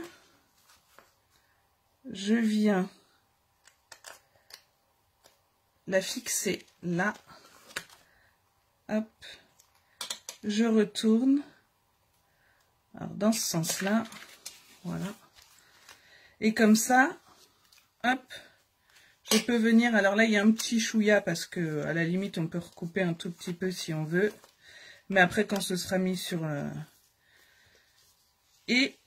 Je viens la fixer là. Hop, je retourne. Alors dans ce sens-là, voilà. Et comme ça, hop, je peux venir. Alors là, il y a un petit chouïa parce que à la limite, on peut recouper un tout petit peu si on veut. Mais après, quand ce sera mis sur et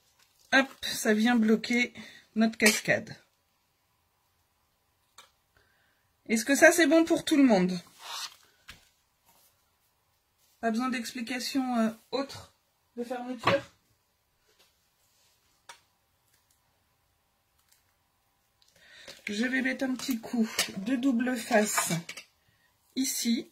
hop, ça vient bloquer notre cascade. Est-ce que ça c'est bon pour tout le monde? Pas besoin d'explication autre de fermeture? Je vais mettre un petit coup de double face ici.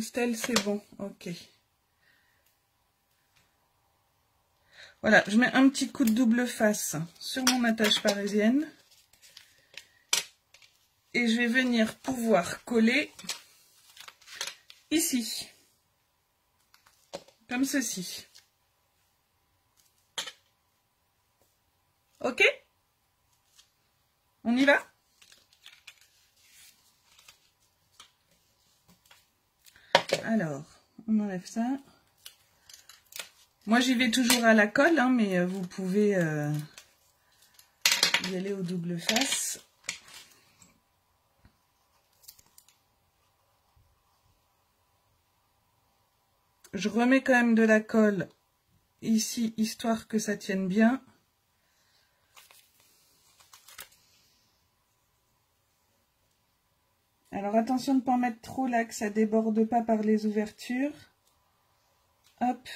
Stèle, c'est bon, ok. Voilà, je mets un petit coup de double face sur mon attache parisienne. Et je vais venir pouvoir coller ici. Comme ceci. Ok? On y va? Alors, on enlève ça. Moi, j'y vais toujours à la colle, hein, mais vous pouvez y aller au double face. Je remets quand même de la colle ici, histoire que ça tienne bien. Alors, attention de ne pas en mettre trop là, que ça ne déborde pas par les ouvertures. Hop.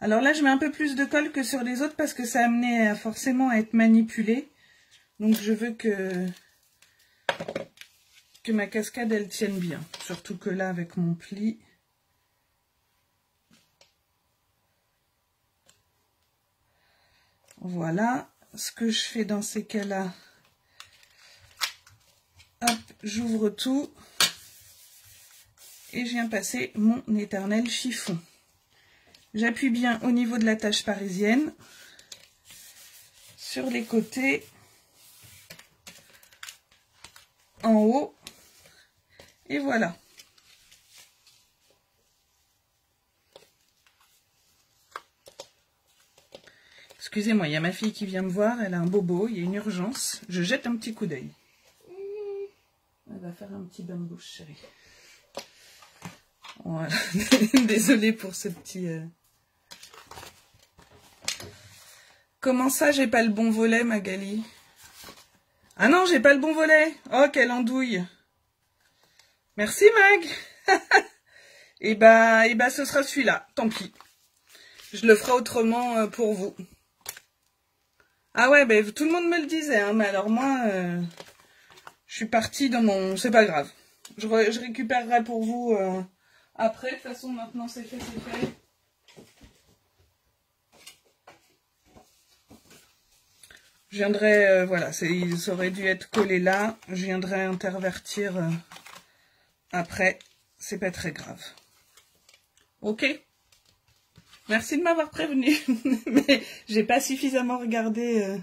Alors là, je mets un peu plus de colle que sur les autres parce que ça amenait forcément à être manipulé. Donc, je veux que ma cascade, elle tienne bien. Surtout que là, avec mon pli... Voilà. Ce que je fais dans ces cas-là... Hop, j'ouvre tout. Et je viens passer mon éternel chiffon. J'appuie bien au niveau de la tache parisienne. Sur les côtés. En haut. Et voilà. Excusez-moi, il y a ma fille qui vient me voir, elle a un bobo, il y a une urgence. Je jette un petit coup d'œil. va faire un petit bain de bouche, chérie. Voilà. Désolée pour ce petit... Comment ça, j'ai pas le bon volet, Magali? Ah non, j'ai pas le bon volet. Oh, quelle andouille. Merci, Mag. Et bah, ce sera celui-là. Tant pis. Je le ferai autrement pour vous. Ah ouais, ben tout le monde me le disait, hein, mais alors moi, je suis partie dans mon... C'est pas grave. Je récupérerai pour vous après. De toute façon, maintenant, c'est fait, c'est fait. Je viendrai, voilà, ça aurait dû être collé là. Je viendrai intervertir après. C'est pas très grave. Ok. Merci de m'avoir prévenu. Mais j'ai pas suffisamment regardé.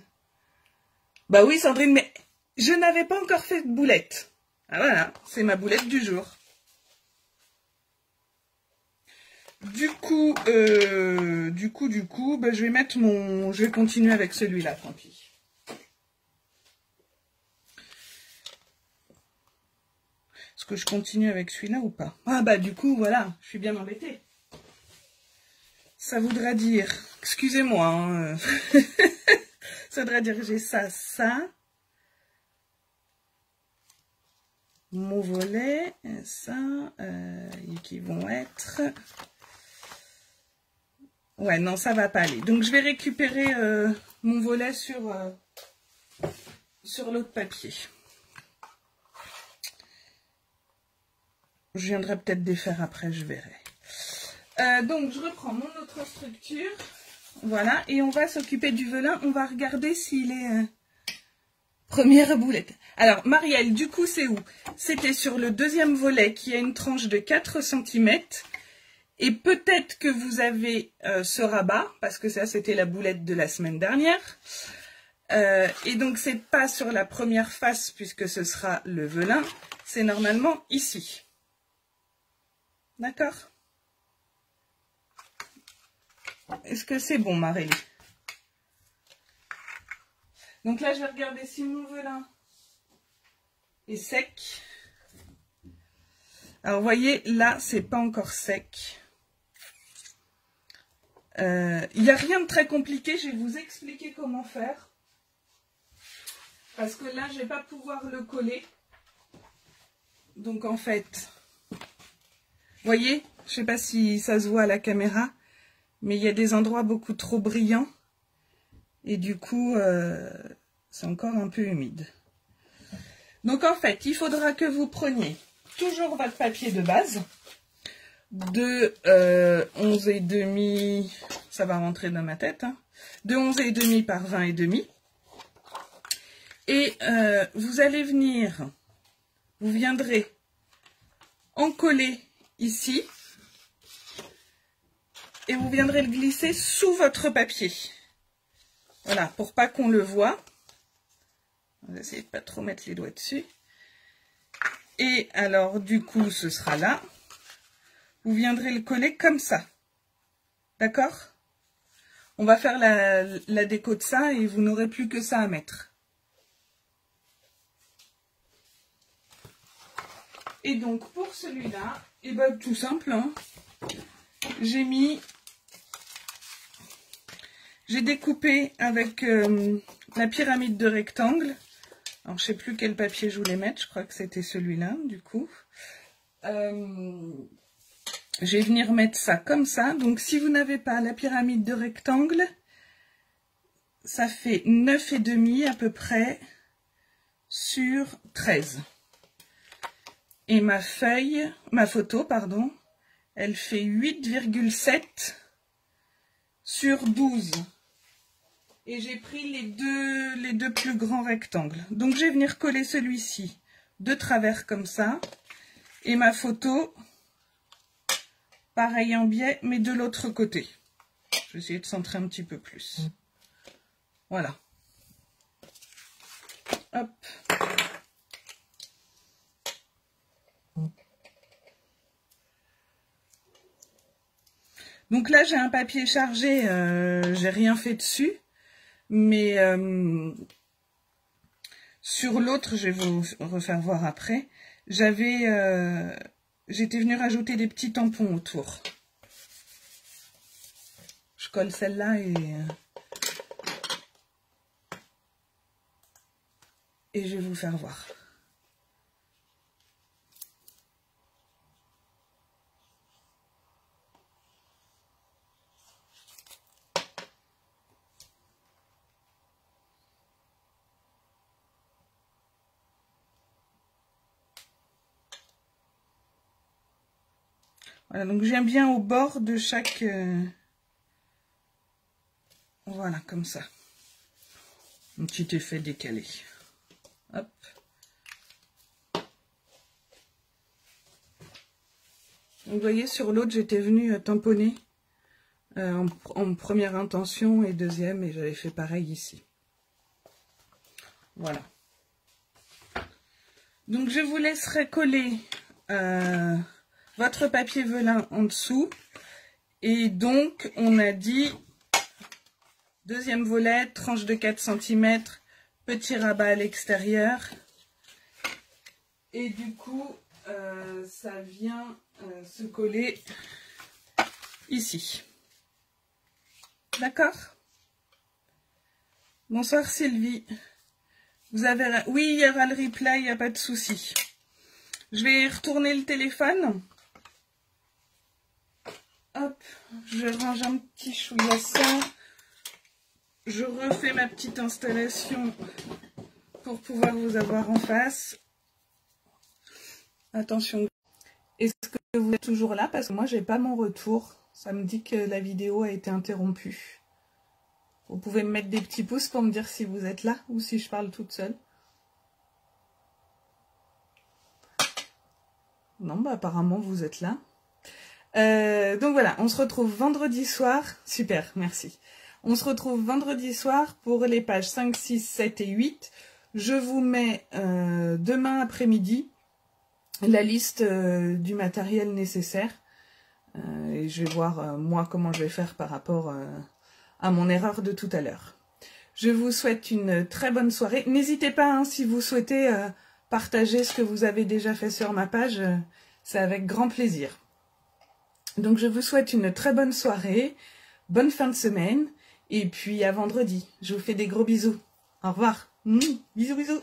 Bah oui, Sandrine, mais je n'avais pas encore fait de boulette. Ah voilà, c'est ma boulette du jour. Du coup, bah, je vais mettre mon... Je vais continuer avec celui-là, tant pis. Est-ce que je continue avec celui-là ou pas? Ah bah du coup, voilà, je suis bien embêtée. Ça voudra dire... Excusez-moi, hein, ça voudra dire que j'ai ça, mon volet, ça, qui vont être... Ouais, non, ça va pas aller. Donc, je vais récupérer mon volet sur l'autre papier. Je viendrai peut-être défaire après, je verrai. Donc, je reprends mon autre structure. Voilà, et on va s'occuper du velin. On va regarder s'il est... Première boulette. Alors, Marielle, du coup, c'est où? C'était sur le deuxième volet qui a une tranche de 4 cm. Et peut-être que vous avez ce rabat, parce que ça, c'était la boulette de la semaine dernière. Et donc, c'est pas sur la première face, puisque ce sera le velin. C'est normalement ici. D'accord? Est-ce que c'est bon, Marélie? Donc là, je vais regarder si mon velin est sec. Alors, vous voyez, là, c'est pas encore sec. Il n'y a rien de très compliqué. Je vais vous expliquer comment faire. Parce que là, je ne vais pas pouvoir le coller. Donc, en fait, vous voyez, je ne sais pas si ça se voit à la caméra, mais il y a des endroits beaucoup trop brillants. Et du coup, c'est encore un peu humide. Donc, en fait, il faudra que vous preniez toujours votre papier de base de 11,5, ça va rentrer dans ma tête, hein, de 11,5 par 20,5. Et vous allez venir, vous viendrez en coller ici et vous viendrez le glisser sous votre papier. Voilà, pour pas qu'on le voit. On va essayer de pas trop mettre les doigts dessus. Et alors, du coup, ce sera là. Vous viendrez le coller comme ça. D'accord? On va faire la déco de ça et vous n'aurez plus que ça à mettre. Et donc, pour celui-là, et ben, tout simple, hein, j'ai découpé avec la pyramide de rectangle. Alors, je sais plus quel papier je voulais mettre. Je crois que c'était celui-là, du coup. Je vais venir mettre ça comme ça. Donc, si vous n'avez pas la pyramide de rectangle, ça fait 9,5 à peu près sur 13. Et ma photo, pardon, elle fait 8,7 sur 12. Et j'ai pris les deux plus grands rectangles. Donc, je vais venir coller celui-ci de travers comme ça. Et ma photo, pareil en biais, mais de l'autre côté. Je vais essayer de centrer un petit peu plus. Voilà. Hop. Donc là, j'ai un papier chargé, j'ai rien fait dessus. Mais sur l'autre, je vais vous refaire voir après. j'avais, j'étais venue rajouter des petits tampons autour. Je colle celle-là et je vais vous faire voir. Voilà, donc je viens bien au bord de chaque... voilà, comme ça. Un petit effet décalé. Hop. Vous voyez, sur l'autre, j'étais venue tamponner en première intention et deuxième, et j'avais fait pareil ici. Voilà. Donc, je vous laisserai coller votre papier velin en dessous. Et donc, on a dit deuxième volet, tranche de 4 cm, petit rabat à l'extérieur. Et du coup, ça vient se coller ici. D'accord? Bonsoir Sylvie. Vous avez... Oui, il y aura le replay, il n'y a pas de souci. Je vais retourner le téléphone. Hop, je range un petit chouïa ça. Je refais ma petite installation pour pouvoir vous avoir en face. Attention. Est-ce que vous êtes toujours là? Parce que moi, j'ai pas mon retour. Ça me dit que la vidéo a été interrompue. Vous pouvez me mettre des petits pouces pour me dire si vous êtes là ou si je parle toute seule. Non, bah apparemment vous êtes là. Donc voilà, on se retrouve vendredi soir. Super, merci. On se retrouve vendredi soir pour les pages 5, 6, 7 et 8. Je vous mets demain après-midi la liste du matériel nécessaire. Et je vais voir moi comment je vais faire par rapport à mon erreur de tout à l'heure. Je vous souhaite une très bonne soirée. N'hésitez pas, hein, si vous souhaitez partager ce que vous avez déjà fait sur ma page, c'est avec grand plaisir. Donc je vous souhaite une très bonne soirée, bonne fin de semaine, et puis à vendredi. Je vous fais des gros bisous. Au revoir. Bisous, bisous.